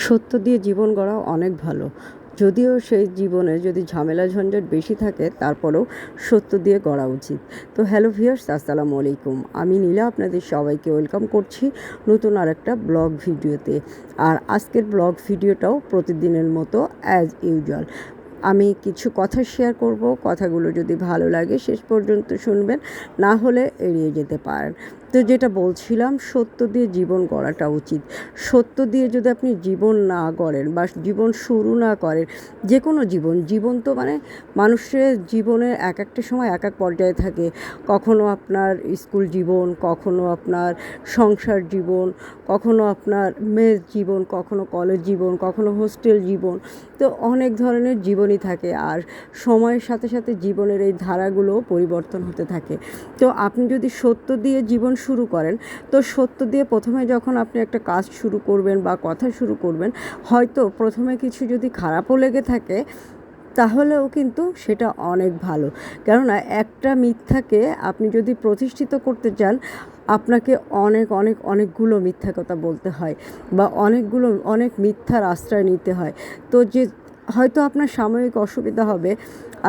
সত্য দিয়ে জীবন গড়া অনেক ভালো। যদিও সেই জীবনে যদি ঝামেলা ঝঞ্ঝাট বেশি থাকে তারপরেও সত্য দিয়ে গড়া উচিত। তো হ্যালো ভিউয়ার্স, আসসালামু আলাইকুম। আমি নীলা আপনাদের সবাইকে ওয়েলকাম করছি নতুন আরেকটা ব্লগ ভিডিওতে। আর আজকের ব্লগ ভিডিওটাও প্রতিদিনের মতো অ্যাজ ইউজুয়াল। আমি কিছু কথা শেয়ার করব, কথাগুলো যদি ভালো লাগে শেষ পর্যন্ত শুনবেন, না হলে এড়িয়ে যেতে পারেন। তো যেটা বলছিলাম, সত্য দিয়ে জীবন গড়াটা উচিত। সত্য দিয়ে যদি আপনি জীবন না গড়েন বা জীবন শুরু না করেন, যে কোনো জীবন তো মানে মানুষের জীবনের এক একটা সময় এক এক পর্যায়ে থাকে। কখনো আপনার স্কুল জীবন, কখনো আপনার সংসার জীবন, কখনো আপনার মেস জীবন, কখনো কলেজ জীবন, কখনো হোস্টেল জীবন। তো অনেক ধরনের জীবনই থাকে, আর সময়ের সাথে সাথে জীবনের এই ধারাগুলো পরিবর্তন হতে থাকে। তো আপনি যদি সত্য দিয়ে জীবন শুরু করেন, তো সত্য দিয়ে প্রথমে যখন আপনি একটা কাজ শুরু করবেন বা কথা শুরু করবেন, হয়তো প্রথমে কিছু যদি খারাপও লেগে থাকে তাহলেও কিন্তু সেটা অনেক ভালো। কেননা একটা মিথ্যাকে আপনি যদি প্রতিষ্ঠিত করতে চান, আপনাকে অনেকগুলো মিথ্যা কথা বলতে হয় বা অনেক মিথ্যার আশ্রয় নিতে হয়। তো যে হয়তো আপনার সাময়িক অসুবিধা হবে,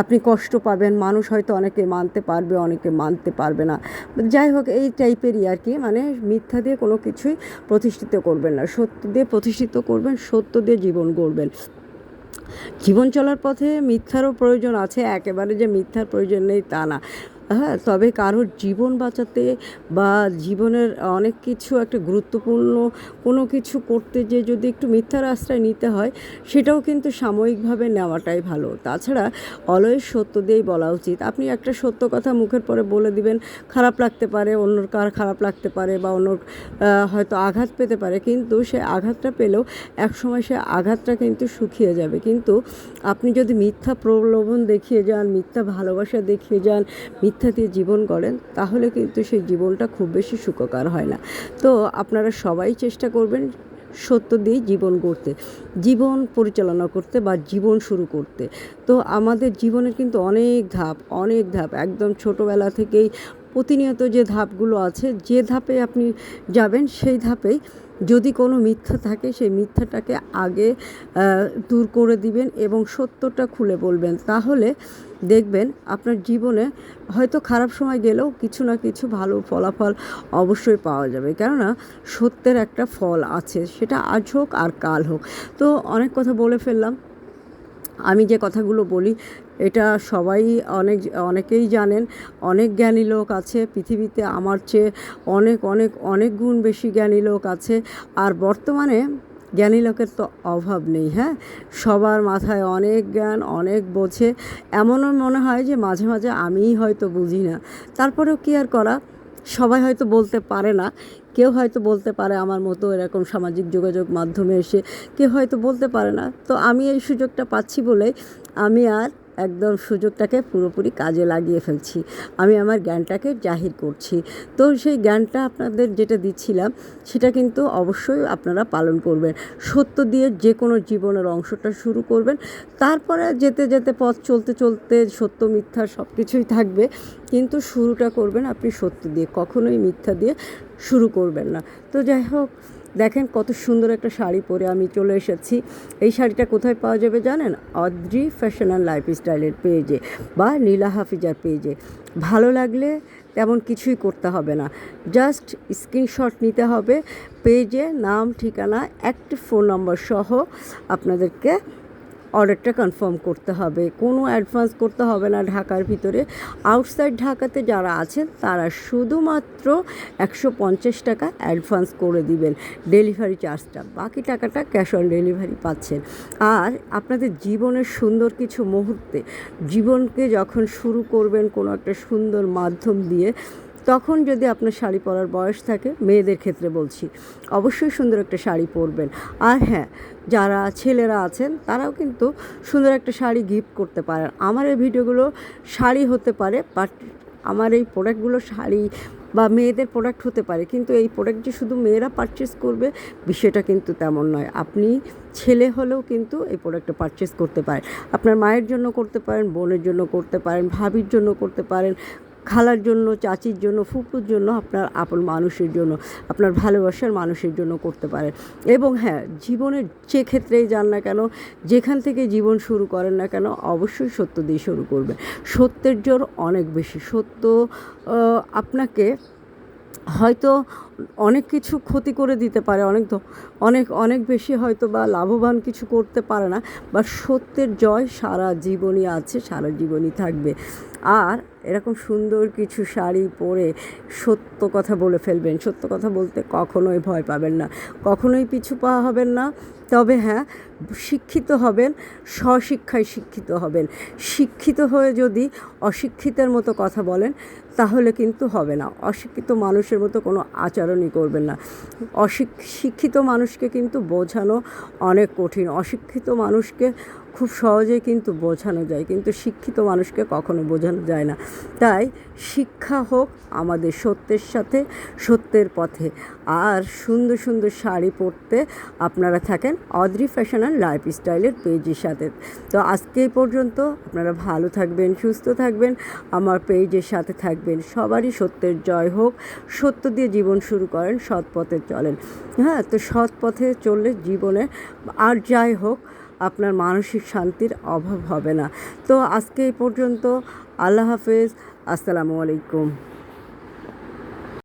আপনি কষ্ট পাবেন, মানুষ হয়তো অনেকে মানতে পারবে, অনেকে মানতে পারবে না। যাই হোক, এই টাইপেরই আর কি। মানে মিথ্যা দিয়ে কোনো কিছুই প্রতিষ্ঠিত করবেন না, সত্য দিয়ে প্রতিষ্ঠিত করবেন, সত্য দিয়ে জীবন গড়বেন। জীবন চলার পথে মিথ্যারও প্রয়োজন আছে, একেবারে যে মিথ্যার প্রয়োজন নেই তা না। হ্যাঁ, তবে কারোর জীবন বাঁচাতে বা জীবনের অনেক কিছু একটা গুরুত্বপূর্ণ কোনো কিছু করতে যে যদি একটু মিথ্যার আশ্রয় নিতে হয়, সেটাও কিন্তু সাময়িকভাবে নেওয়াটাই ভালো। তাছাড়া অলওয়েজ সত্য দিয়েই বলা উচিত। আপনি একটা সত্য কথা মুখের পরে বলে দিবেন, খারাপ লাগতে পারে, অন্যর কার খারাপ লাগতে পারে বা অন্যর হয়তো আঘাত পেতে পারে, কিন্তু সে আঘাতটা পেলেও একসময় সে আঘাতটা কিন্তু শুকিয়ে যাবে। কিন্তু আপনি যদি মিথ্যা প্রলোভন দেখিয়ে যান, মিথ্যা ভালোবাসা দেখিয়ে যান, মিথ্যা দিয়ে জীবন গড়েন, তাহলে কিন্তু সেই জীবনটা খুব বেশি সুখকর হয় না। তো আপনারা সবাই চেষ্টা করবেন সত্য দিয়েই জীবন গড়তে, জীবন পরিচালনা করতে বা জীবন শুরু করতে। তো আমাদের জীবনের কিন্তু অনেক ধাপ একদম ছোটোবেলা থেকেই প্রতিনিয়ত যে ধাপগুলো আছে, যে ধাপে আপনি যাবেন সেই ধাপেই যদি কোনো মিথ্যা থাকে সেই মিথ্যাটাকে আগে দূর করে দিবেন এবং সত্যটা খুলে বলবেন। তাহলে দেখবেন আপনার জীবনে হয়তো খারাপ সময় গেলেও কিছু না কিছু ভালো ফলাফল অবশ্যই পাওয়া যাবে। কেননা সত্যের একটা ফল আছে, সেটা আজ হোক আর কাল হোক। তো অনেক কথা বলে ফেললাম। আমি যে কথাগুলো বলি এটা সবাই অনেকেই জানেন। অনেক জ্ঞানী লোক আছে পৃথিবীতে, আমার চেয়ে অনেক গুণ বেশি জ্ঞানী লোক আছে। আর বর্তমানে জ্ঞানী লোকের তো অভাব নেই। হ্যাঁ, সবার মাথায় অনেক জ্ঞান, অনেক বোঝে। এমনও মনে হয় যে মাঝে মাঝে আমিই হয়তো বুঝি না। তারপরেও কি আর করা, সবাই হয়তো বলতে পারে না। কেউ হয়তো বলতে পারে আমার মতো এরকম সামাজিক যোগাযোগ মাধ্যমে এসে, কেউ হয়তো বলতে পারে না। তো আমি এই সুযোগটা পাচ্ছি বলে আমি আর একদম সুযোগটাকে পুরোপুরি কাজে লাগিয়ে ফেলছি। আমি আমার জ্ঞানটাকে জাহির করছি। তো সেই জ্ঞানটা আপনাদের যেটা দিচ্ছিলাম, সেটা কিন্তু অবশ্যই আপনারা পালন করবেন। সত্য দিয়ে যে কোনো জীবনের অংশটা শুরু করবেন, তারপরে যেতে যেতে পথ চলতে চলতে সত্য মিথ্যা সব কিছুই থাকবে, কিন্তু শুরুটা করবেন আপনি সত্য দিয়ে, কখনোই মিথ্যা দিয়ে শুরু করবেন না। তো যাই হোক, দেখেন কত সুন্দর একটা শাড়ি পরে আমি চলে এসেছি। এই শাড়িটা কোথায় পাওয়া যাবে জানেন? অদ্রি ফ্যাশন অ্যান্ড লাইফস্টাইলের পেজে বা নীলা হাফিজার পেজে। ভালো লাগলে তেমন কিছুই করতে হবে না, জাস্ট স্ক্রিনশট নিতে হবে, পেজে নাম, ঠিকানা, অ্যাক্টিভ ফোন নম্বর সহ আপনাদেরকে অর্ডারটা কনফার্ম করতে হবে। কোনো অ্যাডভান্স করতে হবে না ঢাকার ভিতরে। আউটসাইড ঢাকাতে যারা আছেন তারা শুধুমাত্র 150 টাকা অ্যাডভান্স করে দিবেন, ডেলিভারি চার্জটা, বাকি টাকাটা ক্যাশ অন ডেলিভারি পাচ্ছেন। আর আপনাদের জীবনের সুন্দর কিছু মুহূর্তে, জীবনকে যখন শুরু করবেন কোনো একটা সুন্দর মাধ্যম দিয়ে, তখন যদি আপনার শাড়ি পরার বয়স থাকে, মেয়েদের ক্ষেত্রে বলছি, অবশ্যই সুন্দর একটা শাড়ি পরবেন। আর হ্যাঁ, যারা ছেলেরা আছেন তারাও কিন্তু সুন্দর একটা শাড়ি গিফট করতে পারেন। আমার এই ভিডিওগুলো শাড়ি হতে পারে, বাট আমার এই প্রোডাক্টগুলো শাড়ি বা মেয়েদের প্রোডাক্ট হতে পারে, কিন্তু এই প্রোডাক্ট যে শুধু মেয়েরা পারচেস করবে বিষয়টা কিন্তু তেমন নয়। আপনি ছেলে হলেও কিন্তু এই প্রোডাক্টটা পারচেস করতে পারেন। আপনার মায়ের জন্য করতে পারেন, বোনের জন্য করতে পারেন, ভাবির জন্য করতে পারেন, খালার জন্য, চাচির জন্য, ফুপুর জন্য, আপনার আপন মানুষের জন্য, আপনার ভালোবাসার মানুষের জন্য করতে পারেন। এবং হ্যাঁ, জীবনের যে ক্ষেত্রেই যান না কেন, যেখান থেকে জীবন শুরু করেন না কেন, অবশ্যই সত্য দিয়ে শুরু করবেন। সত্যের জোর অনেক বেশি। সত্য আপনাকে হয়তো অনেক কিছু ক্ষতি করে দিতে পারে, অনেক বেশি হয়তো বা লাভবান কিছু করতে পারে না, বা সত্যের জয় সারা জীবনই আছে, সারা জীবনই থাকবে। আর এরকম সুন্দর কিছু শাড়ি পরে সত্য কথা বলে ফেলবেন। সত্য কথা বলতে কখনোই ভয় পাবেন না, কখনোই পিছু পা হবেন না। তবে হ্যাঁ, শিক্ষিত হবেন, স্বশিক্ষায় শিক্ষিত হবেন। শিক্ষিত হয়ে যদি অশিক্ষিতের মতো কথা বলেন তাহলে কিন্তু হবে না। অশিক্ষিত মানুষের মতো কোনো আচরণই করবেন না। শিক্ষিত মানুষকে কিন্তু বোঝানো অনেক কঠিন। অশিক্ষিত মানুষকে খুব সহজেই কিন্তু বোঝানো যায়, কিন্তু শিক্ষিত মানুষকে কখনো বোঝানো যায় না। তাই শিক্ষা হোক আমাদের সত্যের সাথে, সত্যের পথে। আর সুন্দর সুন্দর শাড়ি পরতে আপনারা থাকেন অদ্রি ফ্যাশন অ্যান্ড লাইফস্টাইলের পেজের সাথে। তো আজকে এই পর্যন্ত। আপনারা ভালো থাকবেন, সুস্থ থাকবেন, আমার পেজের সাথে থাকবেন। সবারই সত্যের জয় হোক। সত্য দিয়ে জীবন শুরু করেন, সৎ পথে চলেন। হ্যাঁ, তো সৎ পথে চললে জীবনে আর যাই হোক আপনার মানসিক শান্তির অভাব হবে না। তো আজকে এই পর্যন্ত। আল্লাহ হাফেজ। আসসালামু আলাইকুম।